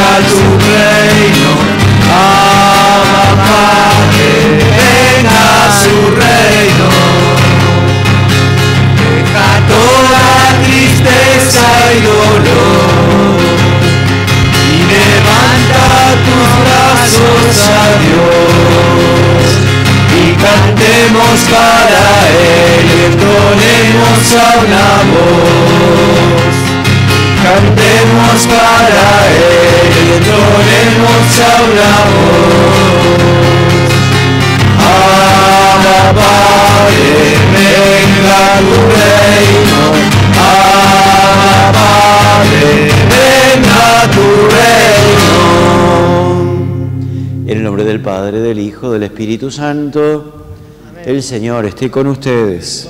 venga tu reino. Abba Padre, venga su reino. Deja toda tristeza y dolor y levanta tus brazos a Dios y cantemos para Él, entonemos a una voz. Cantemos para Él, entonemos a una voz. Abba Padre, venga tu reino. Abba Padre, venga tu reino. En el nombre del Padre, del Hijo, del Espíritu Santo. Amén. El Señor esté con ustedes.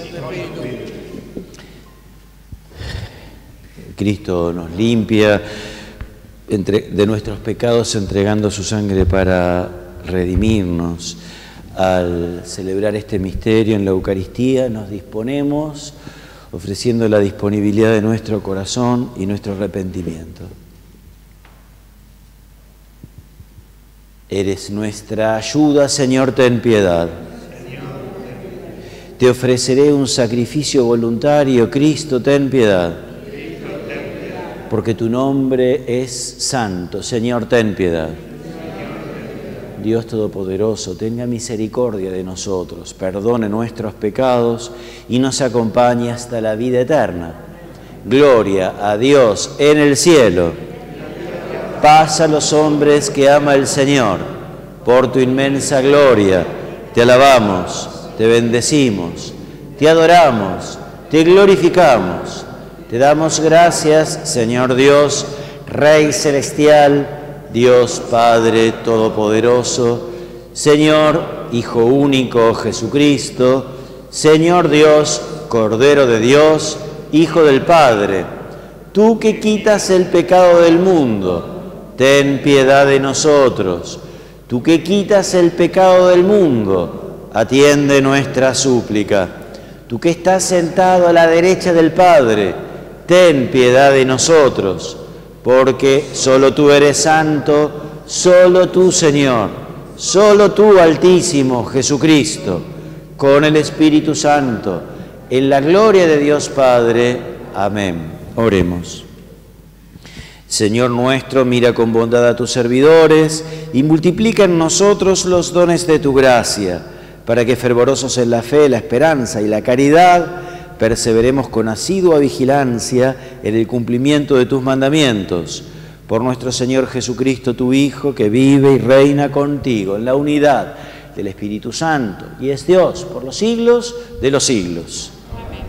Cristo nos limpia de nuestros pecados entregando su sangre para redimirnos. Al celebrar este misterio en la Eucaristía nos disponemos ofreciendo la disponibilidad de nuestro corazón y nuestro arrepentimiento. Eres nuestra ayuda, Señor, ten piedad. Te ofreceré un sacrificio voluntario, Cristo, ten piedad. Porque tu nombre es santo, Señor, ten piedad. Dios Todopoderoso, tenga misericordia de nosotros, perdone nuestros pecados y nos acompañe hasta la vida eterna. Gloria a Dios en el cielo. Paz a los hombres que ama el Señor. Por tu inmensa gloria, te alabamos, te bendecimos, te adoramos, te glorificamos. Te damos gracias, Señor Dios, Rey Celestial, Dios Padre Todopoderoso, Señor Hijo Único Jesucristo, Señor Dios, Cordero de Dios, Hijo del Padre, tú que quitas el pecado del mundo, ten piedad de nosotros. Tú que quitas el pecado del mundo, atiende nuestra súplica. Tú que estás sentado a la derecha del Padre, ten piedad de nosotros, porque solo tú eres santo, solo tú, Señor, solo tú, Altísimo Jesucristo, con el Espíritu Santo, en la gloria de Dios Padre. Amén. Oremos. Señor nuestro, mira con bondad a tus servidores y multiplica en nosotros los dones de tu gracia, para que fervorosos en la fe, la esperanza y la caridad, perseveremos con asidua vigilancia en el cumplimiento de tus mandamientos. Por nuestro Señor Jesucristo, tu Hijo, que vive y reina contigo en la unidad del Espíritu Santo, y es Dios por los siglos de los siglos. Amén.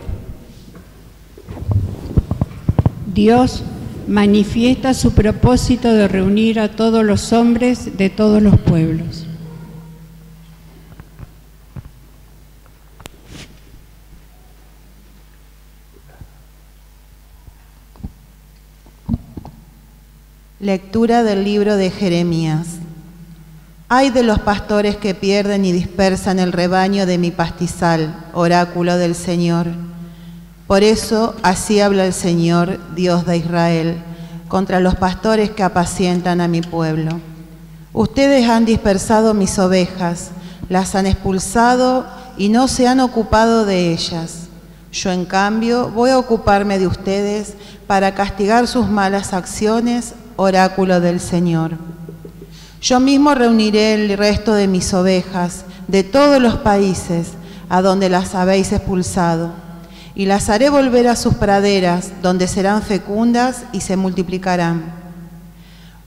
Dios manifiesta su propósito de reunir a todos los hombres de todos los pueblos. Lectura del libro de Jeremías. Ay de los pastores que pierden y dispersan el rebaño de mi pastizal, oráculo del Señor. Por eso así habla el Señor, Dios de Israel, contra los pastores que apacientan a mi pueblo. Ustedes han dispersado mis ovejas, las han expulsado y no se han ocupado de ellas. Yo, en cambio, voy a ocuparme de ustedes para castigar sus malas acciones, oráculo del Señor. Yo mismo reuniré el resto de mis ovejas de todos los países a donde las habéis expulsado, y las haré volver a sus praderas, donde serán fecundas y se multiplicarán.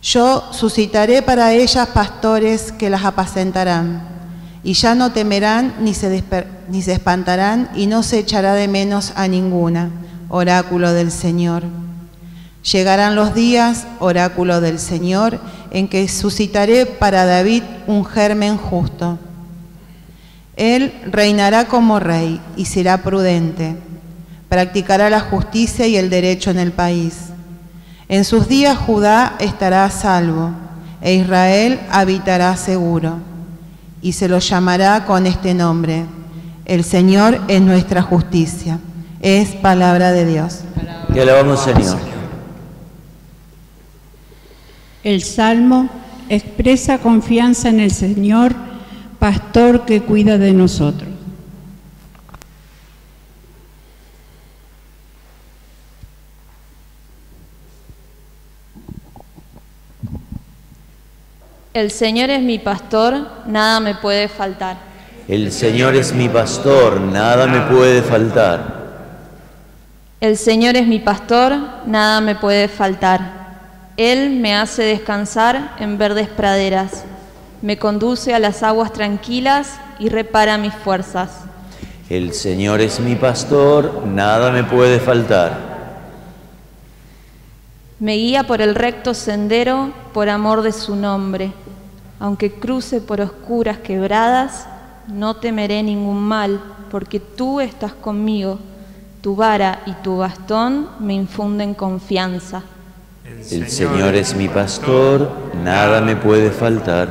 Yo suscitaré para ellas pastores que las apacentarán, y ya no temerán ni se espantarán, y no se echará de menos a ninguna, oráculo del Señor. Llegarán los días, oráculo del Señor, en que suscitaré para David un germen justo. Él reinará como rey y será prudente. Practicará la justicia y el derecho en el país. En sus días Judá estará a salvo, e Israel habitará seguro. Y se lo llamará con este nombre: el Señor es nuestra justicia. Es palabra de Dios. Te alabamos, Señor. El Salmo expresa confianza en el Señor, pastor que cuida de nosotros. El Señor es mi pastor, nada me puede faltar. El Señor es mi pastor, nada me puede faltar. El Señor es mi pastor, nada me puede faltar. Él me hace descansar en verdes praderas, me conduce a las aguas tranquilas y repara mis fuerzas. El Señor es mi pastor, nada me puede faltar. Me guía por el recto sendero por amor de su nombre. Aunque cruce por oscuras quebradas, no temeré ningún mal, porque tú estás conmigo. Tu vara y tu bastón me infunden confianza. El Señor es mi pastor, nada me puede faltar.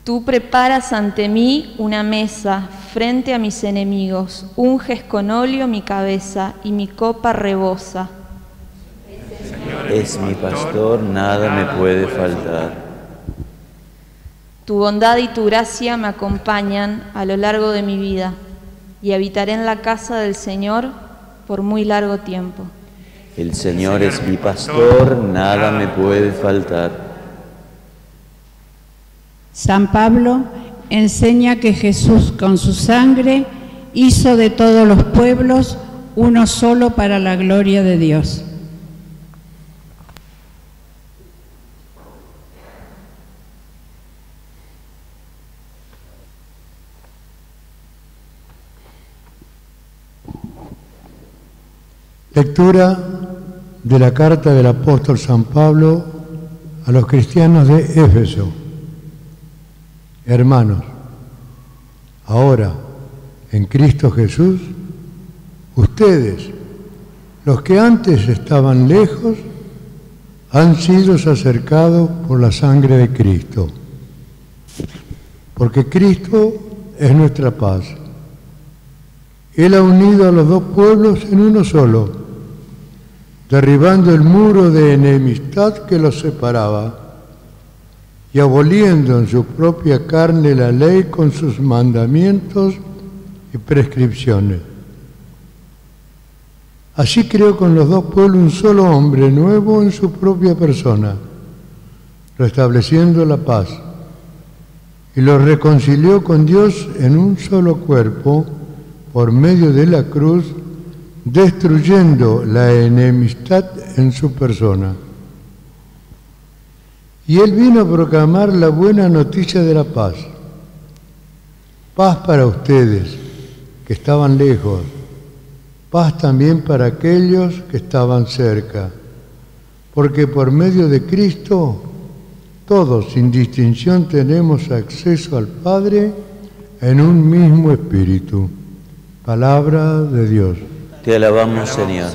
Tú preparas ante mí una mesa frente a mis enemigos, unges con óleo mi cabeza y mi copa rebosa. Es mi pastor, nada me puede faltar. Tu bondad y tu gracia me acompañan a lo largo de mi vida, y habitaré en la casa del Señor por muy largo tiempo. El Señor es mi pastor, nada me puede faltar. San Pablo enseña que Jesús con su sangre hizo de todos los pueblos uno solo para la gloria de Dios. Lectura de la carta del apóstol San Pablo a los cristianos de Éfeso. Hermanos, ahora, en Cristo Jesús, ustedes, los que antes estaban lejos, han sido acercados por la sangre de Cristo. Porque Cristo es nuestra paz. Él ha unido a los dos pueblos en uno solo, derribando el muro de enemistad que los separaba y aboliendo en su propia carne la ley con sus mandamientos y prescripciones. Así creó con los dos pueblos un solo hombre nuevo en su propia persona, restableciendo la paz, y los reconcilió con Dios en un solo cuerpo por medio de la cruz, destruyendo la enemistad en su persona. Y Él vino a proclamar la buena noticia de la paz. Paz para ustedes que estaban lejos, paz también para aquellos que estaban cerca, porque por medio de Cristo todos sin distinción tenemos acceso al Padre en un mismo espíritu. Palabra de Dios. Te alabamos, Señor.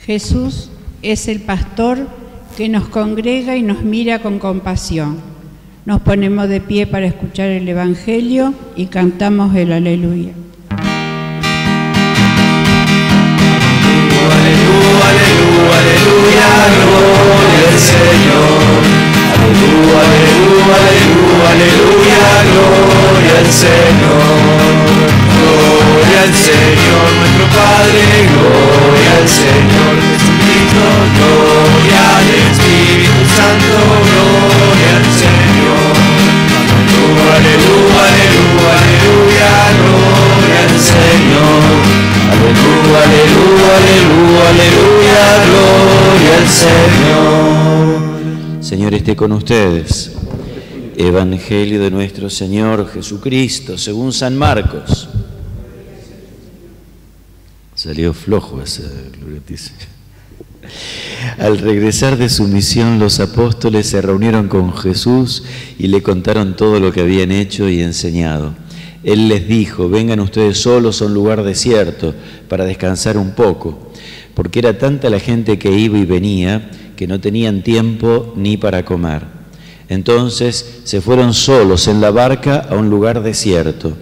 Jesús es el pastor que nos congrega y nos mira con compasión. Nos ponemos de pie para escuchar el Evangelio y cantamos el Aleluya. Aleluya, aleluya, aleluya, gloria al Señor. Aleluya, aleluya, aleluya, aleluya, gloria al Señor. Gloria al Señor, nuestro Padre, gloria al Señor Jesucristo, gloria al Espíritu Santo, gloria al Señor. Aleluya, aleluya, aleluya, aleluya, gloria al Señor. Aleluya, aleluya, aleluya, aleluya, gloria al Señor. Señor esté con ustedes. Evangelio de nuestro Señor Jesucristo, según San Marcos. Salió flojo ese glorioticio. Al regresar de su misión, los apóstoles se reunieron con Jesús y le contaron todo lo que habían hecho y enseñado. Él les dijo: vengan ustedes solos a un lugar desierto para descansar un poco, porque era tanta la gente que iba y venía que no tenían tiempo ni para comer. Entonces se fueron solos en la barca a un lugar desierto.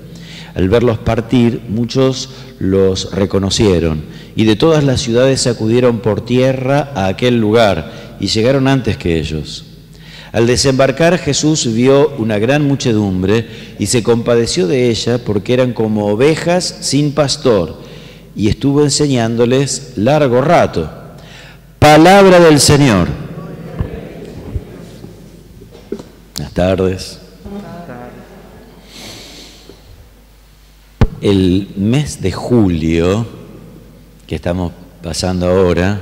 Al verlos partir, muchos los reconocieron y de todas las ciudades acudieron por tierra a aquel lugar y llegaron antes que ellos. Al desembarcar, Jesús vio una gran muchedumbre y se compadeció de ella porque eran como ovejas sin pastor, y estuvo enseñándoles largo rato. Palabra del Señor. Buenas tardes. El mes de julio, que estamos pasando ahora,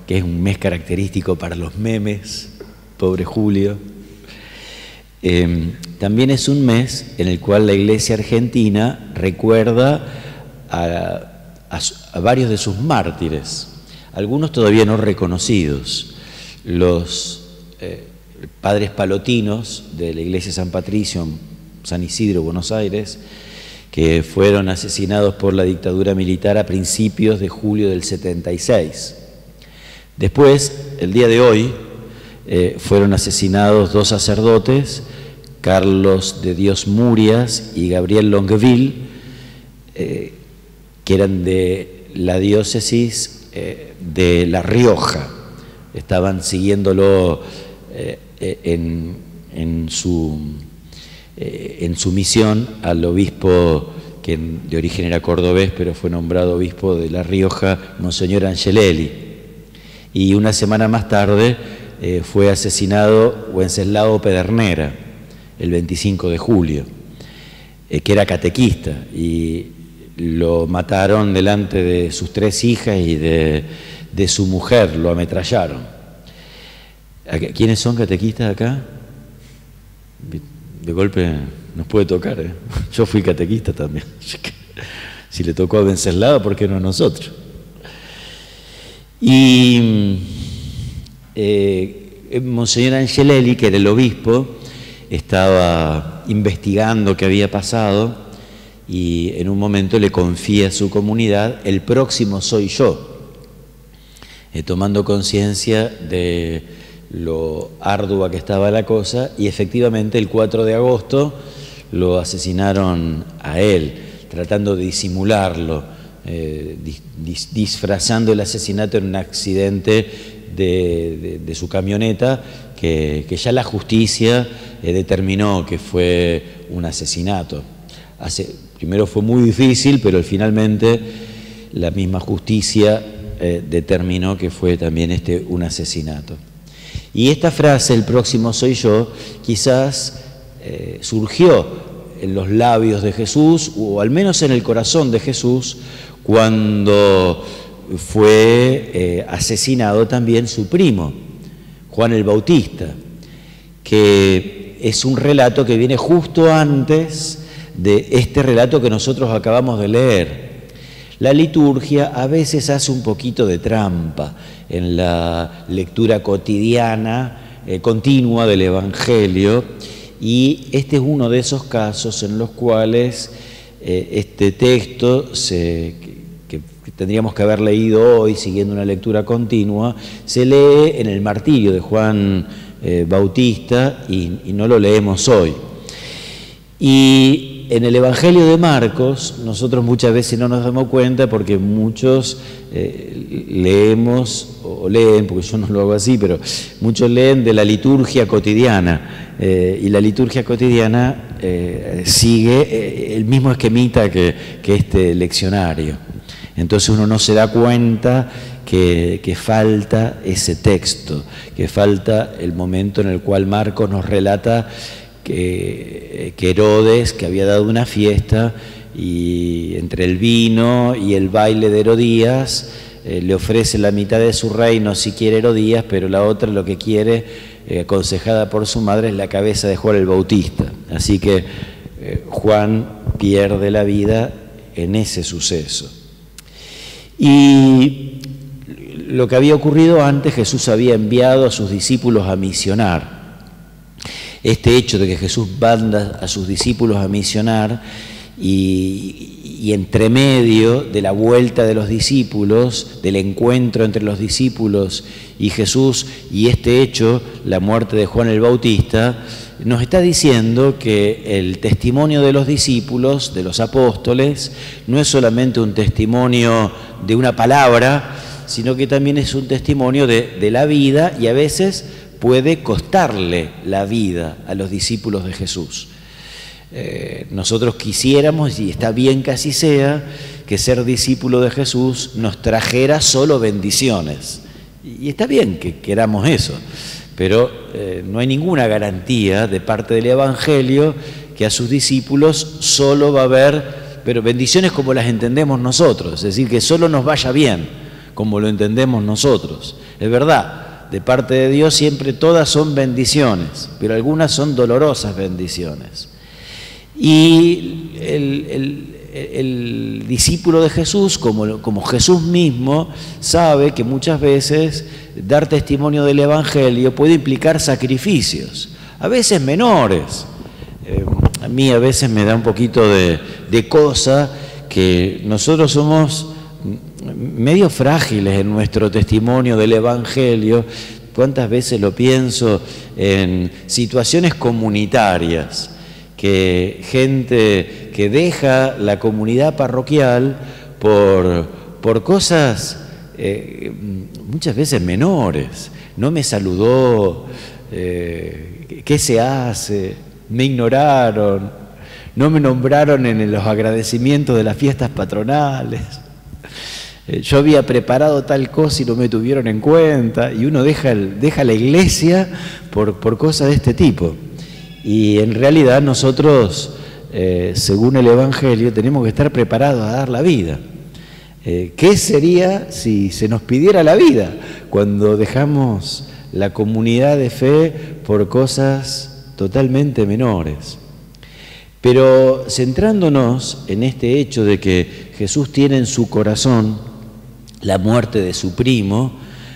que es un mes característico para los memes, pobre Julio, también es un mes en el cual la Iglesia argentina recuerda a varios de sus mártires, algunos todavía no reconocidos. Los padres palotinos de la Iglesia San Patricio, San Isidro, Buenos Aires, que fueron asesinados por la dictadura militar a principios de julio del 76. Después, el día de hoy, fueron asesinados 2 sacerdotes, Carlos de Dios Murias y Gabriel Longueville, que eran de la diócesis de La Rioja. Estaban siguiéndolo en su misión al obispo, que de origen era cordobés, pero fue nombrado obispo de La Rioja, Monseñor Angelelli. Y una semana más tarde fue asesinado Wenceslao Pedernera, el 25 de julio, que era catequista, y lo mataron delante de sus 3 hijas y de su mujer, lo ametrallaron. ¿Quiénes son catequistas acá? De golpe nos puede tocar, ¿eh? Yo fui catequista también. Si le tocó a Wenceslao, ¿por qué no a nosotros? Y Monseñor Angelelli, que era el obispo, estaba investigando qué había pasado y en un momento le confía a su comunidad: el próximo soy yo, tomando conciencia de lo ardua que estaba la cosa, y efectivamente el 4 de agosto lo asesinaron a él, tratando de disimularlo, disfrazando el asesinato en un accidente de su camioneta, que ya la justicia determinó que fue un asesinato. Primero fue muy difícil, pero finalmente la misma justicia determinó que fue también un asesinato. Y esta frase, el próximo soy yo, quizás surgió en los labios de Jesús, o al menos en el corazón de Jesús, cuando fue asesinado también su primo, Juan el Bautista, que es un relato que viene justo antes de este relato que nosotros acabamos de leer. La liturgia a veces hace un poquito de trampa en la lectura cotidiana, continua del Evangelio, y este es uno de esos casos en los cuales este texto que tendríamos que haber leído hoy siguiendo una lectura continua, se lee en el martirio de Juan Bautista y no lo leemos hoy. Y en el Evangelio de Marcos nosotros muchas veces no nos damos cuenta, porque muchos leemos o leen, porque yo no lo hago así, pero muchos leen de la liturgia cotidiana, y la liturgia cotidiana sigue el mismo esquemita que este leccionario. Entonces uno no se da cuenta que falta ese texto, que falta el momento en el cual Marcos nos relata que Herodes, que había dado una fiesta, y entre el vino y el baile de Herodías, le ofrece la mitad de su reino si quiere Herodías, pero la otra lo que quiere, aconsejada por su madre, es la cabeza de Juan el Bautista. Así que Juan pierde la vida en ese suceso. Y lo que había ocurrido antes, Jesús había enviado a sus discípulos a misionar. Este hecho de que Jesús manda a sus discípulos a misionar, y entre medio de la vuelta de los discípulos, del encuentro entre los discípulos y Jesús, y este hecho, la muerte de Juan el Bautista, nos está diciendo que el testimonio de los discípulos, de los apóstoles, no es solamente un testimonio de una palabra, sino que también es un testimonio de la vida, y a veces puede costarle la vida a los discípulos de Jesús. Nosotros quisiéramos, y está bien que así sea, que ser discípulo de Jesús nos trajera solo bendiciones. Y está bien que queramos eso, pero no hay ninguna garantía de parte del Evangelio que a sus discípulos solo va a haber bendiciones como las entendemos nosotros, es decir, que solo nos vaya bien como lo entendemos nosotros. Es verdad, de parte de Dios siempre todas son bendiciones, pero algunas son dolorosas bendiciones. Y el discípulo de Jesús, como Jesús mismo, sabe que muchas veces dar testimonio del Evangelio puede implicar sacrificios, a veces menores. A mí a veces me da un poquito de cosa que nosotros somos medio frágiles en nuestro testimonio del Evangelio. ¿Cuántas veces lo pienso en situaciones comunitarias? Que gente que deja la comunidad parroquial por cosas muchas veces menores. No me saludó, ¿qué se hace? Me ignoraron, no me nombraron en los agradecimientos de las fiestas patronales. Yo había preparado tal cosa y no me tuvieron en cuenta, y uno deja la iglesia por cosas de este tipo. Y en realidad nosotros, según el Evangelio, tenemos que estar preparados a dar la vida. ¿Qué sería si se nos pidiera la vida cuando dejamos la comunidad de fe por cosas totalmente menores? Pero centrándonos en este hecho de que Jesús tiene en su corazón la muerte de su primo,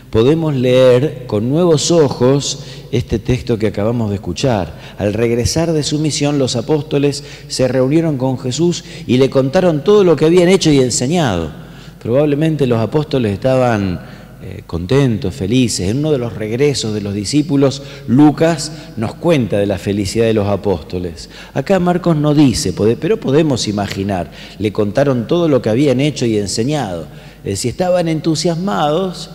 podemos leer con nuevos ojos este texto que acabamos de escuchar. Al regresar de su misión, los apóstoles se reunieron con Jesús y le contaron todo lo que habían hecho y enseñado. Probablemente los apóstoles estaban contentos, felices. En uno de los regresos de los discípulos, Lucas nos cuenta de la felicidad de los apóstoles. Acá Marcos no dice, pero podemos imaginar. Le contaron todo lo que habían hecho y enseñado. Si estaban entusiasmados,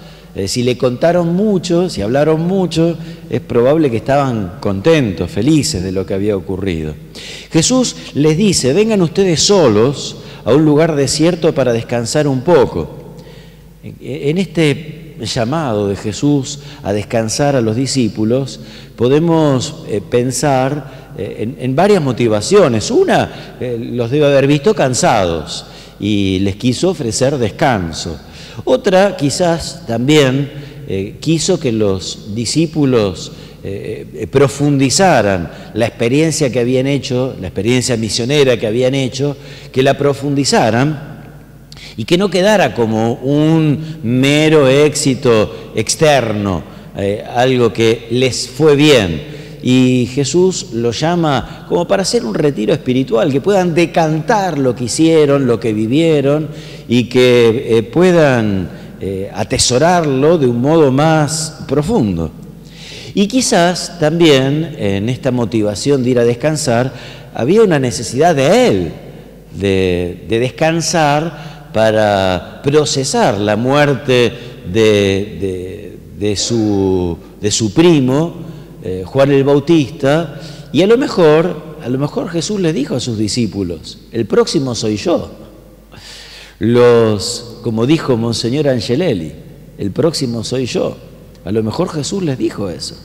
si le contaron mucho, si hablaron mucho, es probable que estaban contentos, felices de lo que había ocurrido. Jesús les dice: vengan ustedes solos a un lugar desierto para descansar un poco. En este llamado de Jesús a descansar a los discípulos podemos pensar en varias motivaciones. Una, los debe haber visto cansados y les quiso ofrecer descanso. Otra, quizás también quiso que los discípulos profundizaran la experiencia que habían hecho, la experiencia misionera que habían hecho, que la profundizaran y que no quedara como un mero éxito externo, algo que les fue bien. Y Jesús lo llama como para hacer un retiro espiritual, que puedan decantar lo que hicieron, lo que vivieron, y que puedan atesorarlo de un modo más profundo. Y quizás también en esta motivación de ir a descansar había una necesidad de él, de descansar para procesar la muerte de su primo, Juan el Bautista, y a lo mejor Jesús le dijo a sus discípulos: el próximo soy yo. Como dijo Monseñor Angelelli, el próximo soy yo. A lo mejor Jesús les dijo eso.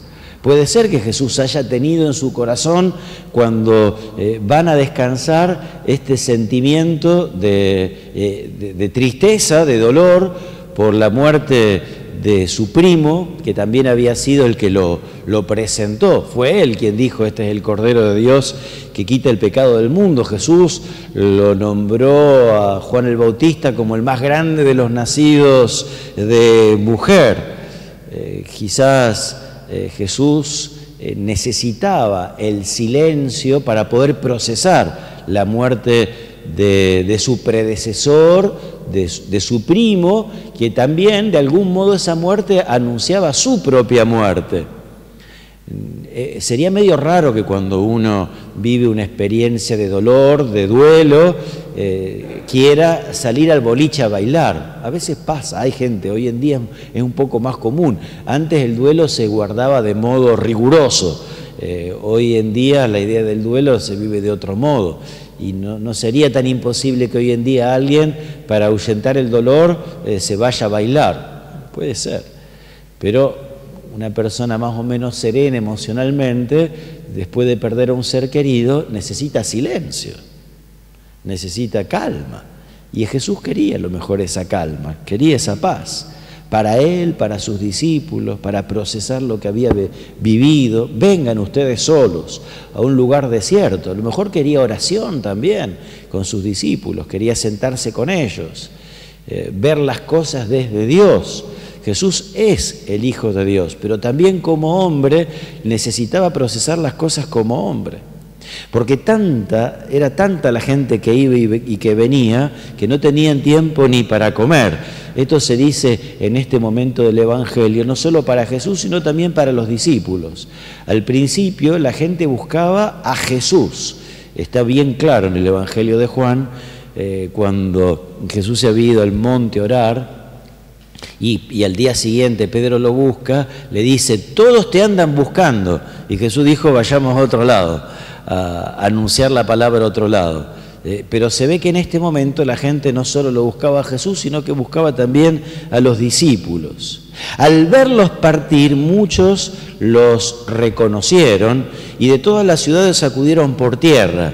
Puede ser que Jesús haya tenido en su corazón, cuando van a descansar, este sentimiento de tristeza, de dolor por la muerte de su primo, que también había sido el que lo presentó. Fue él quien dijo: este es el Cordero de Dios que quita el pecado del mundo. Jesús lo nombró a Juan el Bautista como el más grande de los nacidos de mujer. Quizás Jesús necesitaba el silencio para poder procesar la muerte de su predecesor, de su primo, que también de algún modo esa muerte anunciaba su propia muerte. Sería medio raro que cuando uno vive una experiencia de dolor, de duelo, quiera salir al boliche a bailar. A veces pasa, hay gente, hoy en día es un poco más común. Antes el duelo se guardaba de modo riguroso. Hoy en día la idea del duelo se vive de otro modo. Y no sería tan imposible que hoy en día alguien, para ahuyentar el dolor, se vaya a bailar. Puede ser. Pero una persona más o menos serena emocionalmente, después de perder a un ser querido, necesita silencio, necesita calma. Y Jesús quería a lo mejor esa calma, quería esa paz, para Él, para sus discípulos, para procesar lo que había vivido. Vengan ustedes solos a un lugar desierto. A lo mejor quería oración también con sus discípulos, quería sentarse con ellos, ver las cosas desde Dios. Jesús es el Hijo de Dios, pero también como hombre necesitaba procesar las cosas como hombre. Porque era tanta la gente que iba y que venía, que no tenían tiempo ni para comer. Esto se dice en este momento del Evangelio, no solo para Jesús, sino también para los discípulos. Al principio la gente buscaba a Jesús. Está bien claro en el Evangelio de Juan, cuando Jesús se había ido al monte a orar, y al día siguiente Pedro lo busca, le dice, todos te andan buscando. Y Jesús dijo, vayamos a otro lado, a anunciar la palabra a otro lado. Pero se ve que en este momento la gente no solo lo buscaba a Jesús, sino que buscaba también a los discípulos. Al verlos partir, muchos los reconocieron y de todas las ciudades acudieron por tierra.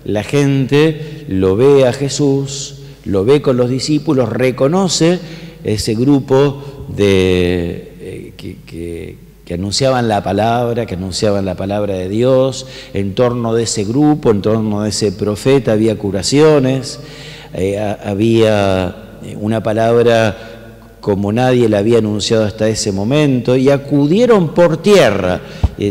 La gente lo ve a Jesús, lo ve con los discípulos, reconoce ese grupo que anunciaban la palabra, de Dios. En torno de ese grupo, en torno de ese profeta había curaciones, había una palabra como nadie la había anunciado hasta ese momento, y acudieron por tierra,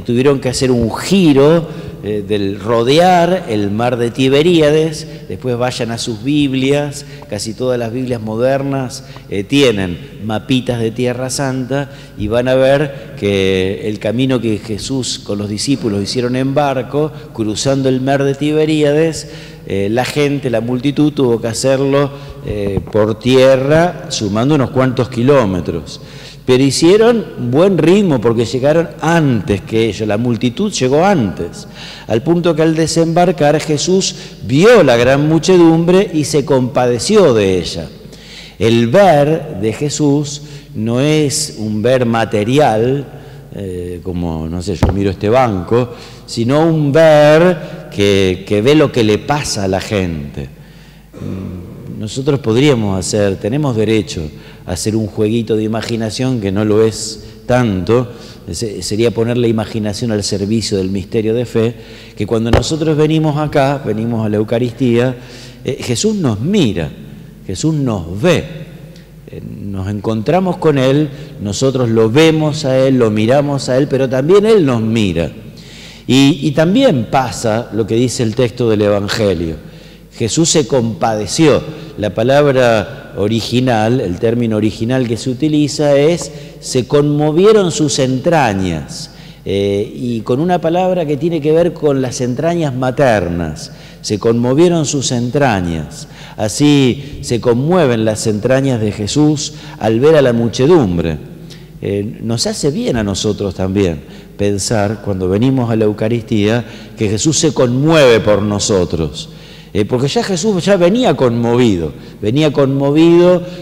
tuvieron que hacer un giro del rodear el mar de Tiberíades. Después vayan a sus Biblias, casi todas las Biblias modernas tienen mapitas de Tierra Santa, y van a ver que el camino que Jesús con los discípulos hicieron en barco, cruzando el mar de Tiberíades, la gente, la multitud tuvo que hacerlo por tierra, sumando unos cuantos kilómetros. Pero hicieron buen ritmo porque llegaron antes que ellos, la multitud llegó antes, al punto que al desembarcar Jesús vio la gran muchedumbre y se compadeció de ella. El ver de Jesús no es un ver material, como, no sé, yo miro este banco, sino un ver que ve lo que le pasa a la gente. Nosotros tenemos derecho a hacer un jueguito de imaginación, que no lo es tanto, sería poner la imaginación al servicio del misterio de fe, que cuando nosotros venimos acá, venimos a la Eucaristía, Jesús nos mira, Jesús nos ve, nos encontramos con Él, nosotros lo vemos a Él, lo miramos a Él, pero también Él nos mira. Y también pasa lo que dice el texto del Evangelio. Jesús se compadeció. La palabra original, el término original que se utiliza es se conmovieron sus entrañas, y con una palabra que tiene que ver con las entrañas maternas. Se conmovieron sus entrañas. Así se conmueven las entrañas de Jesús al ver a la muchedumbre. Nos hace bien a nosotros también pensar, cuando venimos a la Eucaristía, que Jesús se conmueve por nosotros. Porque ya Jesús venía conmovido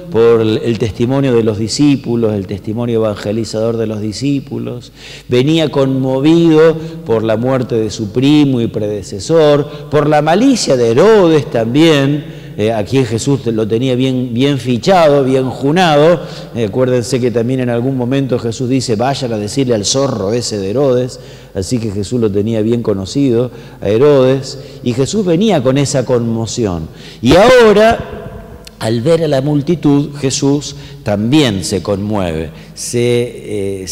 por el testimonio de los discípulos, el testimonio evangelizador de los discípulos, venía conmovido por la muerte de su primo y predecesor, por la malicia de Herodes también, a quien Jesús lo tenía bien fichado, bien junado. Acuérdense que también en algún momento Jesús dice, vayan a decirle al zorro ese de Herodes, así que Jesús lo tenía bien conocido a Herodes, y Jesús venía con esa conmoción. Y ahora, al ver a la multitud, Jesús también se conmueve, se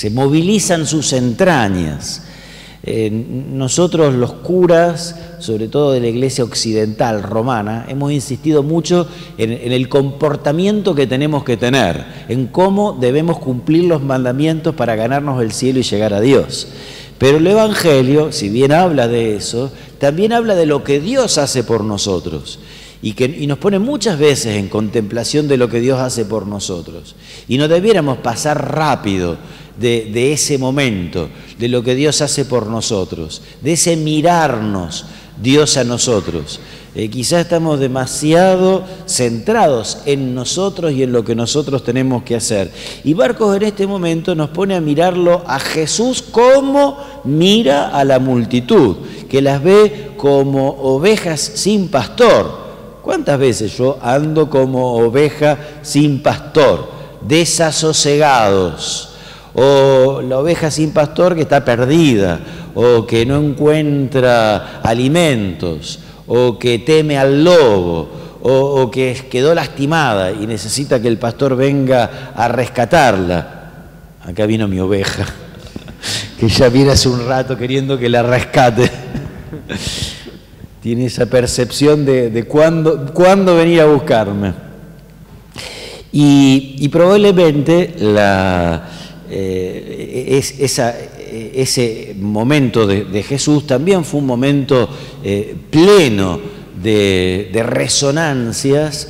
movilizan sus entrañas. Nosotros los curas, sobre todo de la Iglesia occidental romana, hemos insistido mucho en el comportamiento que tenemos que tener, en cómo debemos cumplir los mandamientos para ganarnos el cielo y llegar a Dios. Pero el Evangelio, si bien habla de eso, también habla de lo que Dios hace por nosotros y nos pone muchas veces en contemplación de lo que Dios hace por nosotros. Y no debiéramos pasar rápido de ese momento, de lo que Dios hace por nosotros, de ese mirarnos Dios a nosotros. Quizás estamos demasiado centrados en nosotros y en lo que nosotros tenemos que hacer. Y Marcos en este momento nos pone a mirarlo a Jesús como mira a la multitud, que las ve como ovejas sin pastor. ¿Cuántas veces yo ando como oveja sin pastor, desasosegados? O la oveja sin pastor que está perdida, o que no encuentra alimentos, o que teme al lobo, o que quedó lastimada y necesita que el pastor venga a rescatarla. Acá vino mi oveja, que ya viene hace un rato queriendo que la rescate. Tiene esa percepción de cuándo venir a buscarme. Y probablemente ese momento de Jesús también fue un momento pleno de resonancias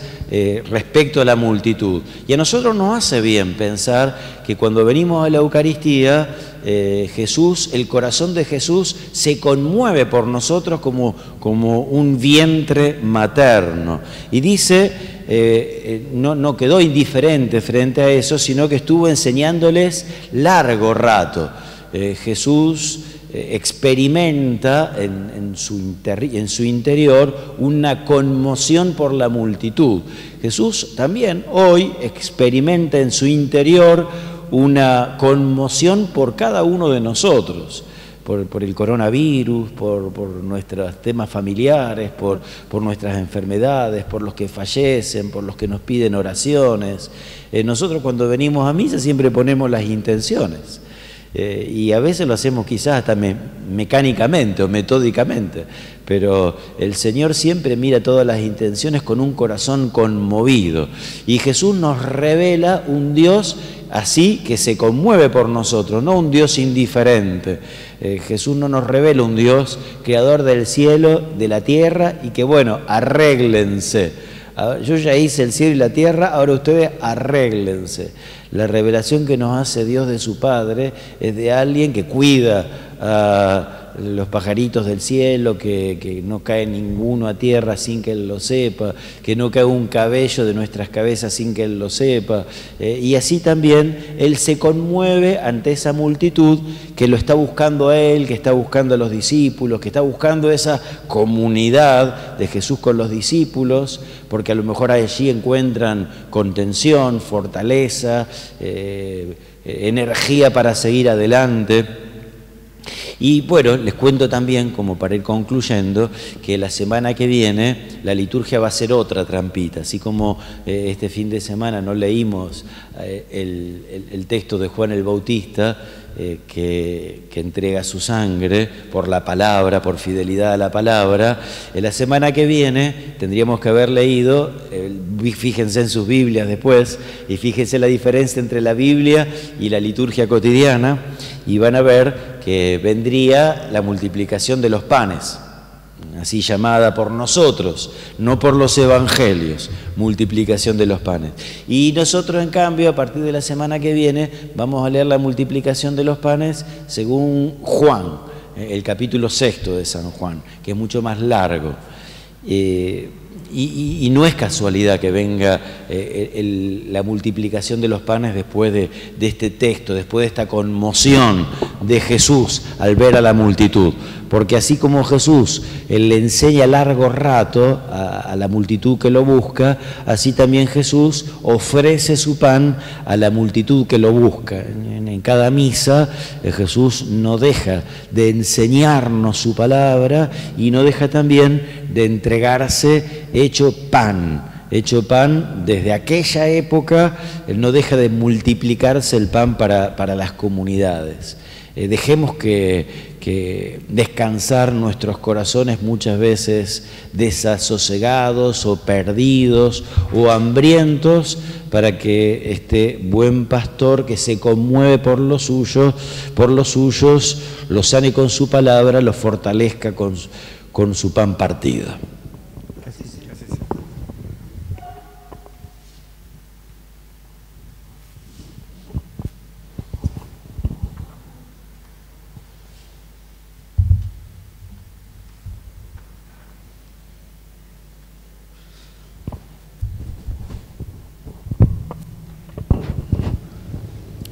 respecto a la multitud. Y a nosotros nos hace bien pensar que cuando venimos a la Eucaristía, Jesús, el corazón de Jesús se conmueve por nosotros como un vientre materno. Y dice, no quedó indiferente frente a eso, sino que estuvo enseñándoles largo rato. Jesús experimenta en su interior una conmoción por la multitud. Jesús también hoy experimenta en su interior una conmoción por cada uno de nosotros, por el coronavirus, por nuestros temas familiares, por nuestras enfermedades, por los que fallecen, por los que nos piden oraciones. Nosotros cuando venimos a misa siempre ponemos las intenciones. Y a veces lo hacemos quizás hasta mecánicamente o metódicamente, pero el Señor siempre mira todas las intenciones con un corazón conmovido. Y Jesús nos revela un Dios así que se conmueve por nosotros, no un Dios indiferente. Jesús no nos revela un Dios creador del cielo, de la tierra y que bueno, arréglense. Yo ya hice el cielo y la tierra, ahora ustedes arréglense. La revelación que nos hace Dios de su Padre es de alguien que cuida a los pajaritos del cielo, que no cae ninguno a tierra sin que Él lo sepa, que no cae un cabello de nuestras cabezas sin que Él lo sepa. Y así también Él se conmueve ante esa multitud que lo está buscando a Él, que está buscando a los discípulos, que está buscando esa comunidad de Jesús con los discípulos, porque a lo mejor allí encuentran contención, fortaleza, energía para seguir adelante. Y bueno, les cuento también, como para ir concluyendo, que la semana que viene la liturgia va a ser otra trampita. Así como este fin de semana no leímos el texto de Juan el Bautista, que entrega su sangre por la palabra, por fidelidad a la palabra, la semana que viene tendríamos que haber leído, fíjense en sus Biblias después, y fíjense la diferencia entre la Biblia y la liturgia cotidiana, y van a ver que vendría la multiplicación de los panes, así llamada por nosotros, no por los evangelios, multiplicación de los panes. Y nosotros, en cambio, a partir de la semana que viene, vamos a leer la multiplicación de los panes según Juan, el capítulo 6 de San Juan, que es mucho más largo. Y no es casualidad que venga la multiplicación de los panes después de este texto, después de esta conmoción de Jesús al ver a la multitud. Porque así como Jesús le enseña largo rato a la multitud que lo busca, así también Jesús ofrece su pan a la multitud que lo busca. En cada misa Jesús no deja de enseñarnos su palabra y no deja también de entregarse hecho pan desde aquella época. Él no deja de multiplicarse el pan para las comunidades. Dejemos que descansar nuestros corazones muchas veces desasosegados o perdidos o hambrientos, para que este buen pastor que se conmueve por los suyos, los sane con su palabra, los fortalezca con su pan partido.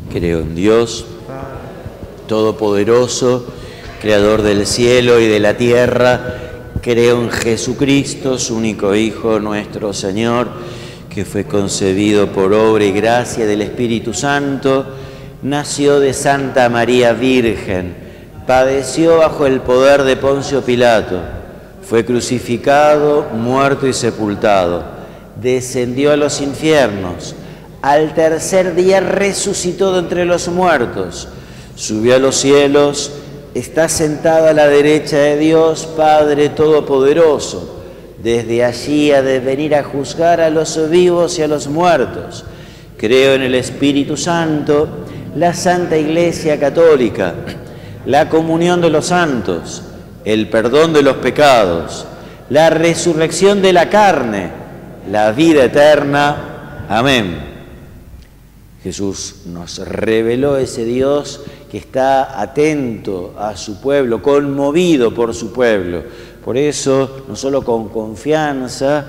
Creo en Dios, Todopoderoso, Creador del cielo y de la tierra. Creo en Jesucristo, su único Hijo, nuestro Señor, que fue concebido por obra y gracia del Espíritu Santo, nació de Santa María Virgen, padeció bajo el poder de Poncio Pilato, fue crucificado, muerto y sepultado, descendió a los infiernos. Al tercer día resucitó de entre los muertos, subió a los cielos, está sentado a la derecha de Dios, Padre Todopoderoso. Desde allí ha de venir a juzgar a los vivos y a los muertos. Creo en el Espíritu Santo, la Santa Iglesia Católica, la comunión de los santos, el perdón de los pecados, la resurrección de la carne, la vida eterna. Amén. Jesús nos reveló ese Dios que está atento a su pueblo, conmovido por su pueblo. Por eso, no solo con confianza,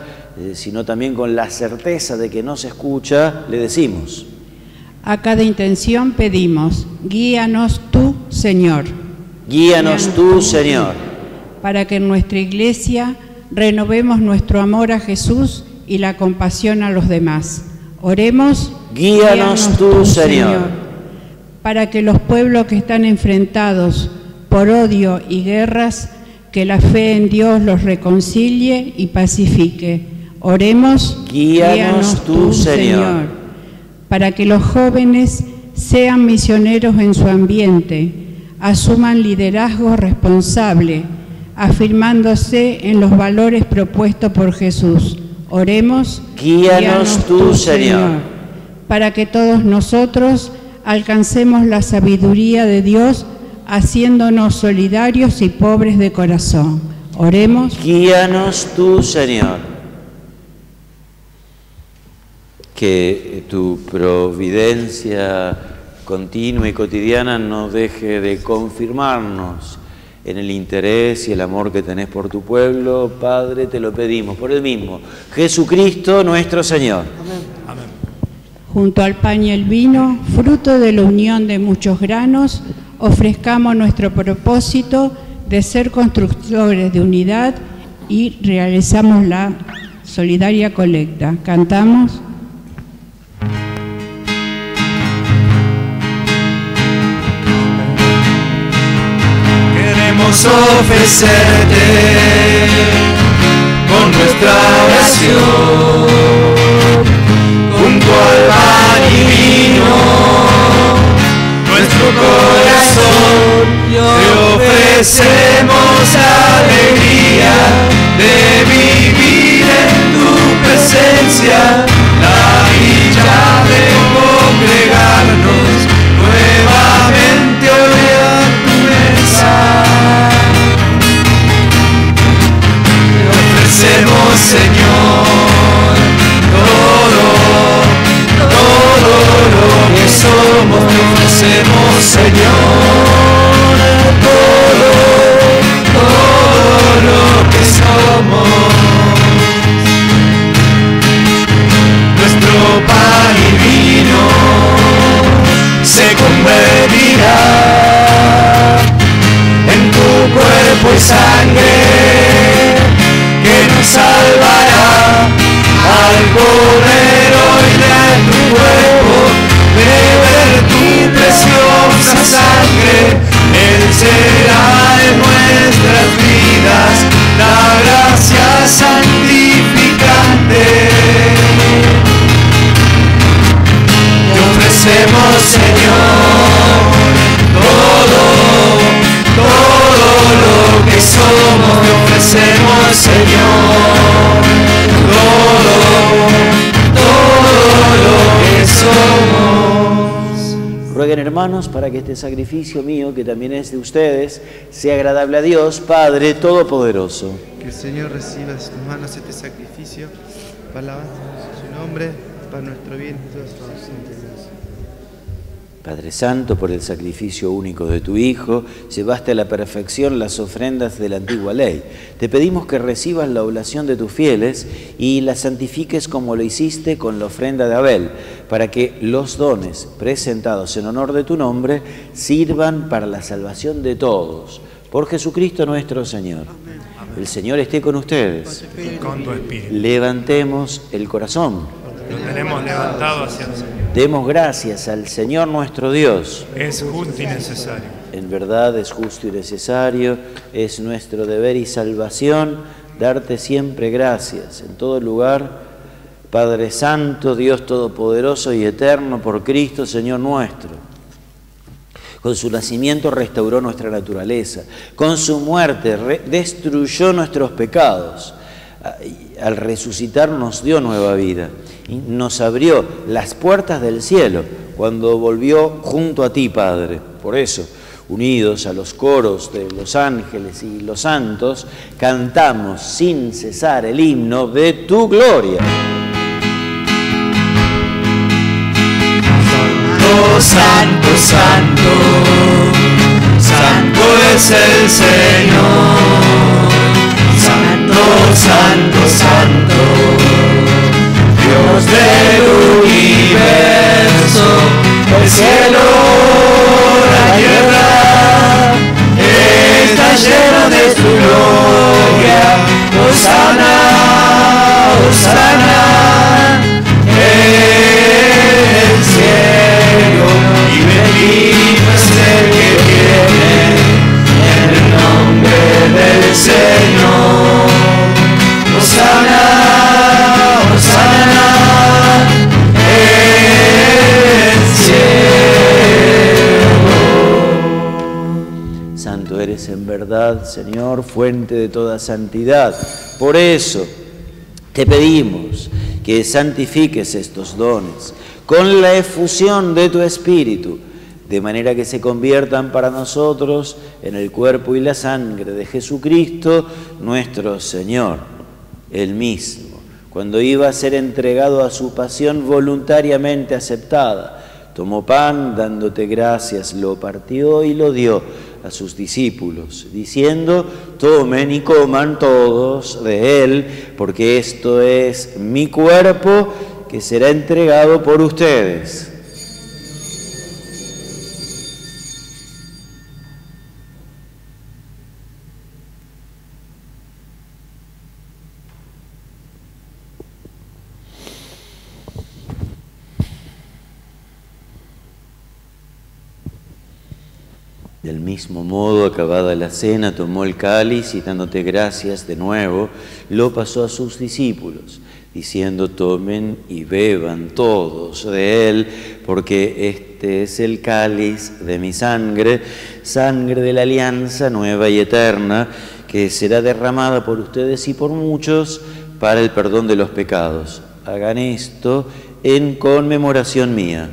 sino también con la certeza de que nos escucha, le decimos: a cada intención pedimos, guíanos tú, Señor. Guíanos tú, Señor. Para que en nuestra Iglesia renovemos nuestro amor a Jesús y la compasión a los demás. Oremos. Guíanos tú, Señor. Para que los pueblos que están enfrentados por odio y guerras, que la fe en Dios los reconcilie y pacifique. Oremos. Guíanos tú, Señor. Para que los jóvenes sean misioneros en su ambiente, asuman liderazgo responsable, afirmándose en los valores propuestos por Jesús. Oremos. Guíanos tú, Señor. Para que todos nosotros alcancemos la sabiduría de Dios, haciéndonos solidarios y pobres de corazón. Oremos. Guíanos tú, Señor. Que tu providencia continua y cotidiana no deje de confirmarnos en el interés y el amor que tenés por tu pueblo. Padre, te lo pedimos por el mismo Jesucristo nuestro Señor. Amén. Junto al pan y el vino, fruto de la unión de muchos granos, ofrezcamos nuestro propósito de ser constructores de unidad y realizamos la solidaria colecta. Cantamos. Queremos ofrecerte con nuestra oración, junto al pan y vino, nuestro corazón, te ofrecemos la alegría de vivir en tu presencia, la dicha de congregarnos nuevamente hoy a tu mesa. Te ofrecemos, Señor, todo lo que somos, te ofrecemos, Señor, todo lo que somos. Nuestro pan y vino se convertirá en tu cuerpo y sangre, que nos salvará al Cordero y de tu cuerpo, beber tu preciosa sangre. Él será en nuestras vidas la gracia santificante. Te ofrecemos, Señor, todo somos te ofrecemos, Señor. Todo lo que somos. Rueguen, hermanos, para que este sacrificio mío, que también es de ustedes, sea agradable a Dios, Padre Todopoderoso. Que el Señor reciba de sus manos este sacrificio para la alabanza de su nombre, para nuestro bien y toda su ausencia. Padre Santo, por el sacrificio único de tu Hijo, llevaste a la perfección las ofrendas de la antigua ley. Te pedimos que recibas la oblación de tus fieles y la santifiques como lo hiciste con la ofrenda de Abel, para que los dones presentados en honor de tu nombre sirvan para la salvación de todos. Por Jesucristo nuestro Señor. Amén. El Señor esté con ustedes. Con tu espíritu. Levantemos el corazón. Lo tenemos levantado hacia el Señor. Demos gracias al Señor nuestro Dios. Es justo y necesario. En verdad es justo y necesario, es nuestro deber y salvación darte siempre gracias en todo lugar, Padre Santo, Dios Todopoderoso y Eterno, por Cristo, Señor nuestro. Con su nacimiento restauró nuestra naturaleza, con su muerte destruyó nuestros pecados. Al resucitar nos dio nueva vida y nos abrió las puertas del cielo cuando volvió junto a ti, Padre. Por eso, unidos a los coros de los ángeles y los santos, cantamos sin cesar el himno de tu gloria. Santo, santo, santo es el Señor. Santo, santo, santo, Dios del universo, el cielo, la tierra, está lleno de tu gloria. Hosana, Hosana, el cielo, y bendito es el que viene en el nombre del Señor. Hosana, Hosana, el cielo. Santo eres en verdad, Señor, fuente de toda santidad. Por eso te pedimos que santifiques estos dones con la efusión de tu Espíritu, de manera que se conviertan para nosotros en el cuerpo y la sangre de Jesucristo, nuestro Señor, Él mismo, cuando iba a ser entregado a su pasión voluntariamente aceptada, tomó pan, dándote gracias, lo partió y lo dio a sus discípulos, diciendo: tomen y coman todos de él, porque esto es mi cuerpo que será entregado por ustedes. Del mismo modo, acabada la cena, tomó el cáliz y dándote gracias de nuevo, lo pasó a sus discípulos, diciendo: tomen y beban todos de él, porque este es el cáliz de mi sangre, sangre de la alianza nueva y eterna, que será derramada por ustedes y por muchos para el perdón de los pecados. Hagan esto en conmemoración mía.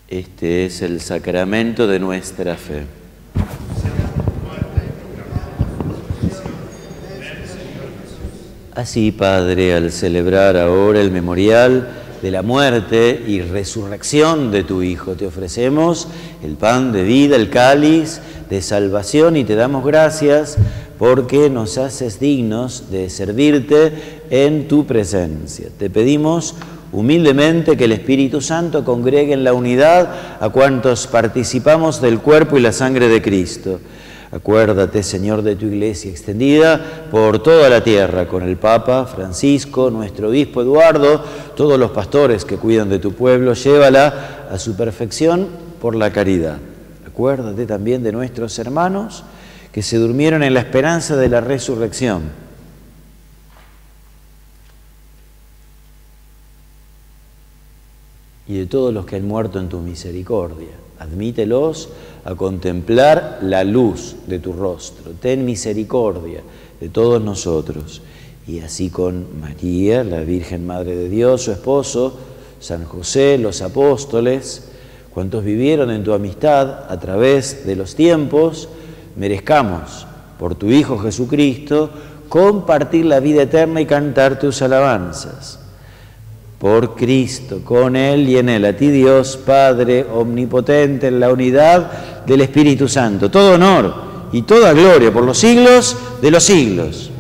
Este es el sacramento de nuestra fe. Así, Padre, al celebrar ahora el memorial de la muerte y resurrección de tu Hijo, te ofrecemos el pan de vida, el cáliz de salvación, y te damos gracias porque nos haces dignos de servirte en tu presencia. Te pedimos humildemente que el Espíritu Santo congregue en la unidad a cuantos participamos del cuerpo y la sangre de Cristo. Acuérdate, Señor, de tu Iglesia extendida por toda la tierra, con el Papa Francisco, nuestro Obispo Eduardo, todos los pastores que cuidan de tu pueblo, llévala a su perfección por la caridad. Acuérdate también de nuestros hermanos que se durmieron en la esperanza de la resurrección. Y de todos los que han muerto en tu misericordia. Admítelos a contemplar la luz de tu rostro. Ten misericordia de todos nosotros. Y así con María, la Virgen Madre de Dios, su esposo, San José, los apóstoles, cuantos vivieron en tu amistad a través de los tiempos, merezcamos, por tu Hijo Jesucristo, compartir la vida eterna y cantar tus alabanzas. Por Cristo, con Él y en Él, a ti Dios, Padre omnipotente, en la unidad del Espíritu Santo, todo honor y toda gloria por los siglos de los siglos.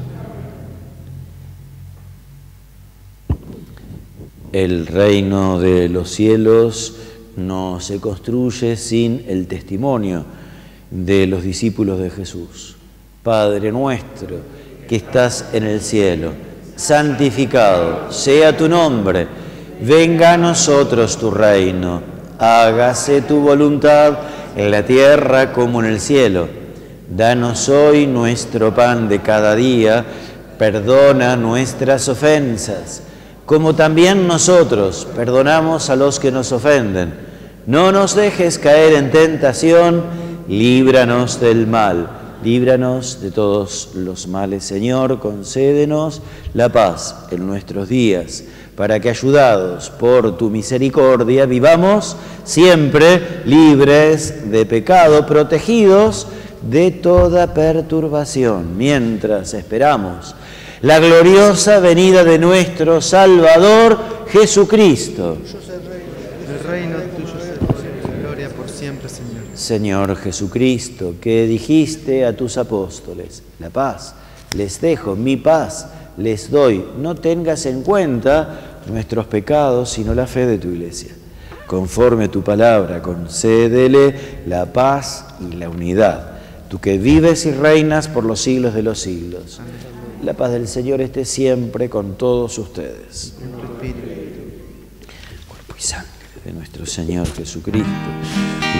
El reino de los cielos no se construye sin el testimonio de los discípulos de Jesús. Padre nuestro que estás en el cielo, santificado sea tu nombre, venga a nosotros tu reino, hágase tu voluntad en la tierra como en el cielo. Danos hoy nuestro pan de cada día, perdona nuestras ofensas, como también nosotros perdonamos a los que nos ofenden. No nos dejes caer en tentación, líbranos del mal. Líbranos de todos los males, Señor, concédenos la paz en nuestros días, para que, ayudados por tu misericordia, vivamos siempre libres de pecado, protegidos de toda perturbación, mientras esperamos la gloriosa venida de nuestro Salvador Jesucristo. El reino tuyo es gloria por siempre, Señor. Señor Jesucristo, que dijiste a tus apóstoles, la paz les dejo, mi paz les doy. No tengas en cuenta nuestros pecados, sino la fe de tu Iglesia. Conforme a tu palabra, concédele la paz y la unidad. Tú que vives y reinas por los siglos de los siglos. La paz del Señor esté siempre con todos ustedes. Cuerpo y sangre de nuestro Señor Jesucristo,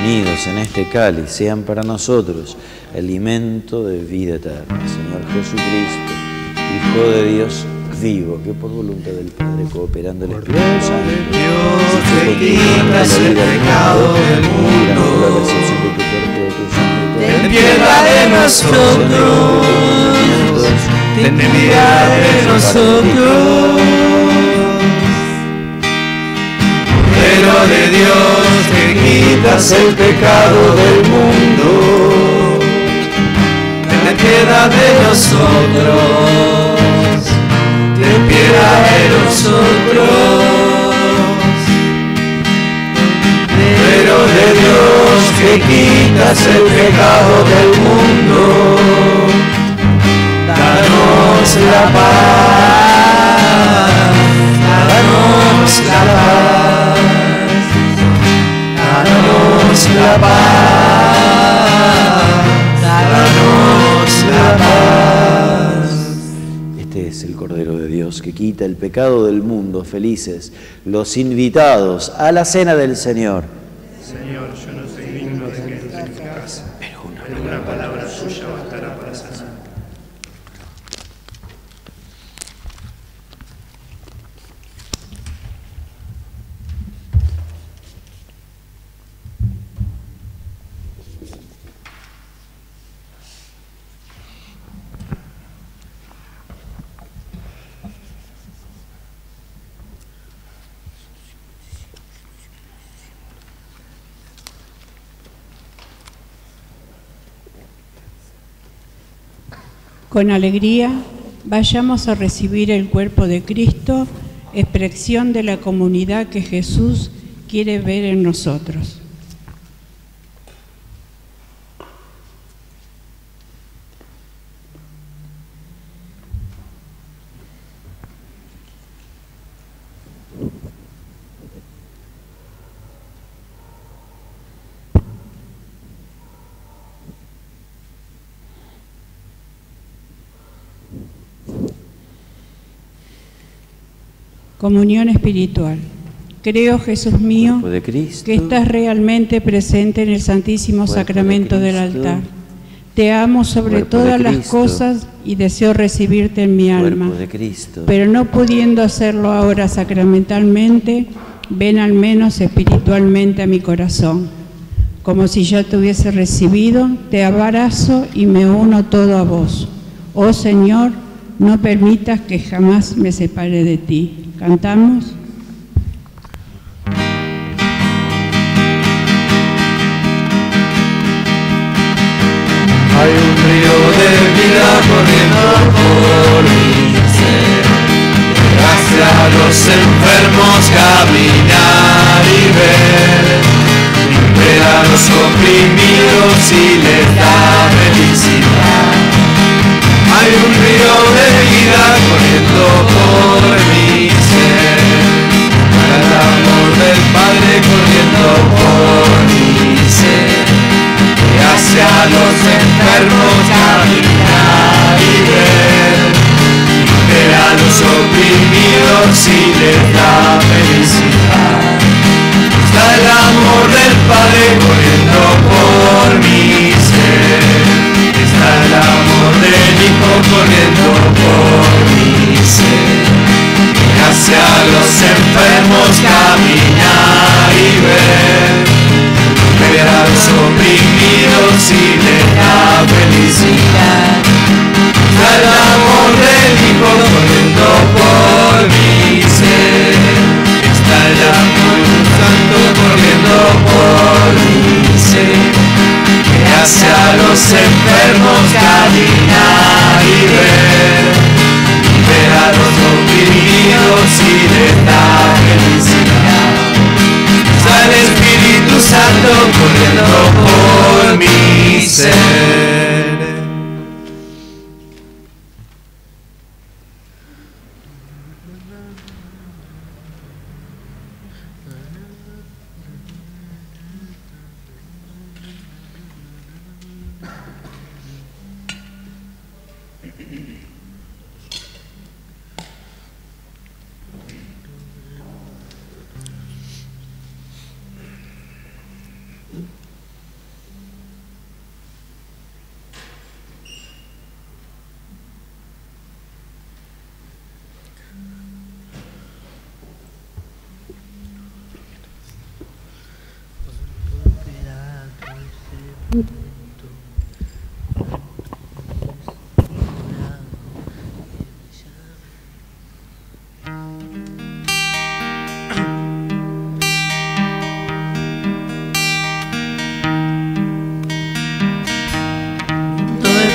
unidos en este cáliz, sean para nosotros alimento de vida eterna. Señor Jesucristo, Hijo de Dios vivo, que por voluntad del Padre, cooperando el Espíritu Santo, Dios que quitas el pecado del mundo, ten piedad de nosotros, ten piedad de nosotros. Cordero de Dios que quitas el pecado del mundo, ten piedad de nosotros, ten piedad de nosotros. Cordero de Dios que quitas el pecado del mundo, danos la paz, danos la paz, danos la paz, danos la paz. Este es el Cordero de Dios que quita el pecado del mundo. Felices los invitados a la cena del Señor. Señor, yo no soy digno de que entres en tu casa, pero una palabra suya bastará para sanar. Con alegría, vayamos a recibir el cuerpo de Cristo, expresión de la comunidad que Jesús quiere ver en nosotros. Comunión espiritual. Creo, Jesús mío, Cuerpo de Cristo. que estás realmente presente en el Santísimo Cuerpo de Sacramento del Cristo. altar. Te amo sobre Cuerpo de todas las Cristo. cosas y deseo recibirte en mi alma. Cuerpo de Cristo. Pero no pudiendo hacerlo ahora sacramentalmente, ven al menos espiritualmente a mi corazón. Como si ya te hubiese recibido, te abrazo y me uno todo a vos. Oh Señor, no permitas que jamás me separe de ti. ¿Cantamos? Hay un río de vida corriendo por mi ser, que hace a los enfermos caminar y ver, libera a los oprimidos y les da felicidad. Hay un río de vida corriendo por mi ser, el amor del Padre corriendo por mi ser, que hace a los enfermos caminar y ver, libera a los oprimidos y les da felicidad. Está el amor del Padre corriendo por mi ser, está el amor del Hijo corriendo por mi ser, que hace a los enfermos caminar y ver, libera a los oprimidos y les da felicidad. Está el amor del Hijo corriendo por mi ser, está el amor del Santo corriendo por mi ser, que hace a los enfermos caminar y ver, libera a los oprimidos y les da felicidad. Está el Espíritu Santo corriendo por mi ser.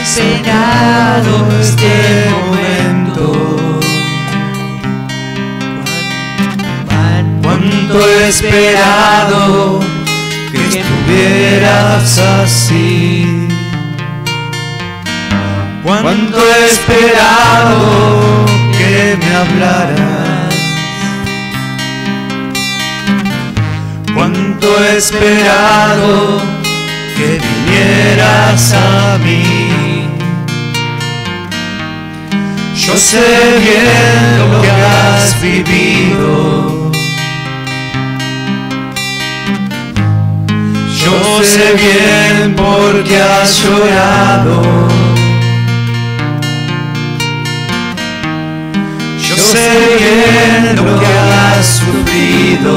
Esperado este momento, cuánto he esperado que estuvieras así, cuánto he esperado que me hablaras, cuánto he esperado que vinieras a mí. Yo sé bien lo que has vivido, yo sé bien por qué has llorado, yo sé bien lo que has sufrido,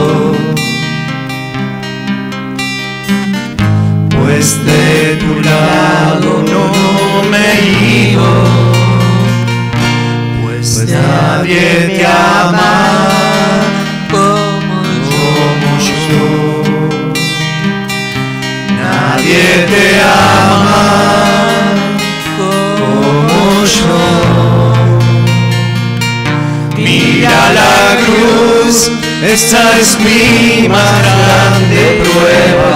pues de tu lado no me he ido. Pues nadie te ama como yo, nadie te ama como yo. Mira la cruz, esta es mi más grande prueba.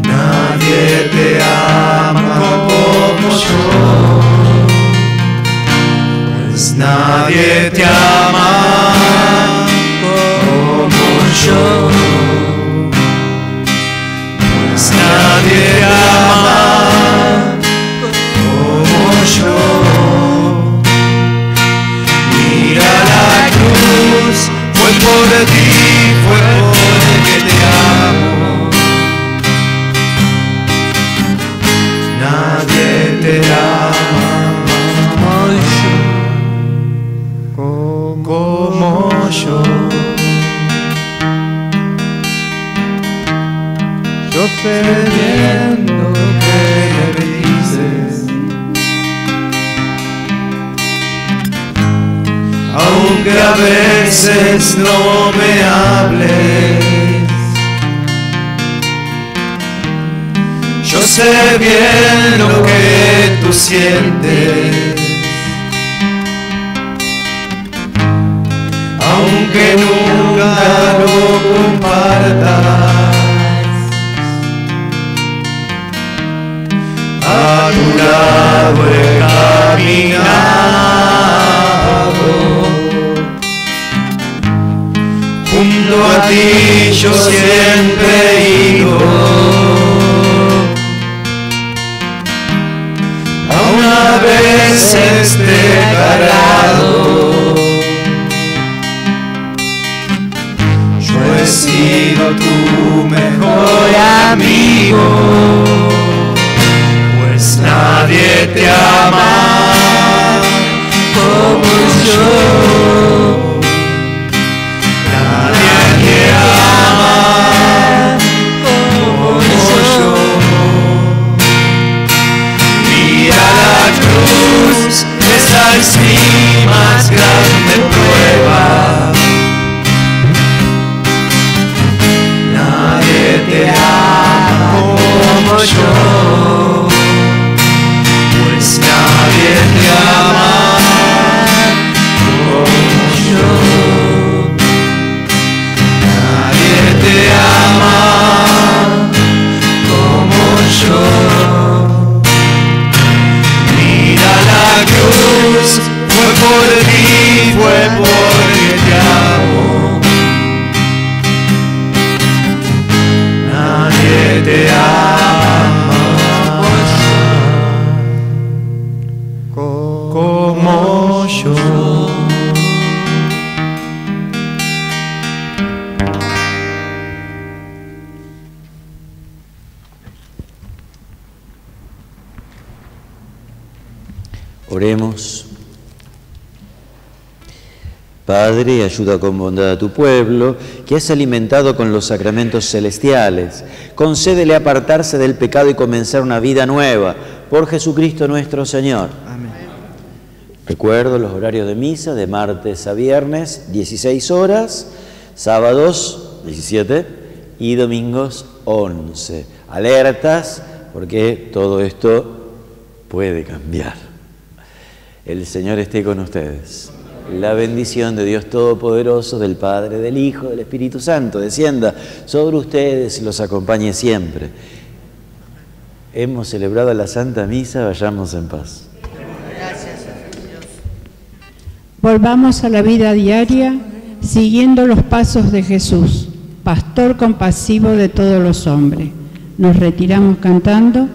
Nadie te ama como yo, pues nadie te ama como yo, pues nadie te ama como yo. Mira la por ti, fue porque te amo. Nadie te ama como yo. Yo sé bien lo que me dices, aunque a veces no me hables. Yo sé bien lo que tú sientes, aunque nunca lo compartas. A tu lado he caminado, junto a ti yo siempre he ido. Aún a veces te he cargado, yo he sido tu mejor amigo. Pues nadie te ama como yo. Nadie te ama como yo. Mira la cruz, esa es mi más grande prueba. Nadie te ama como yo. Nadie te ama como yo. Nadie te ama como yo. Mira la cruz, fue por ti, fue porque te amo. Nadie te ama como yo. Oremos. Padre, ayuda con bondad a tu pueblo, que has alimentado con los sacramentos celestiales. Concédele apartarse del pecado y comenzar una vida nueva. Por Jesucristo nuestro Señor. Amén. Recuerdo los horarios de misa de martes a viernes, 16 horas, sábados, 17 y domingos, 11. Alertas, porque todo esto puede cambiar. El Señor esté con ustedes. La bendición de Dios Todopoderoso, del Padre, del Hijo, del Espíritu Santo, descienda sobre ustedes y los acompañe siempre. Hemos celebrado la Santa Misa, vayamos en paz. Volvamos a la vida diaria siguiendo los pasos de Jesús, pastor compasivo de todos los hombres. Nos retiramos cantando.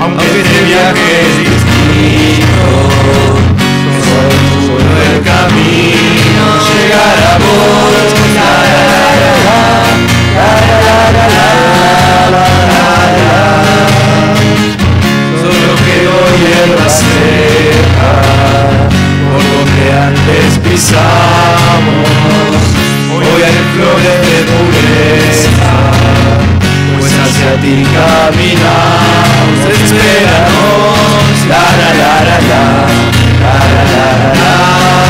Aunque este viaje es distinto, solo el camino llegar a vos. Solo quedó hierba seca por donde antes pisamos. Hoy hay flores de pureza, pues hacia ti caminamos. Espéranos, la la la la la la la la la.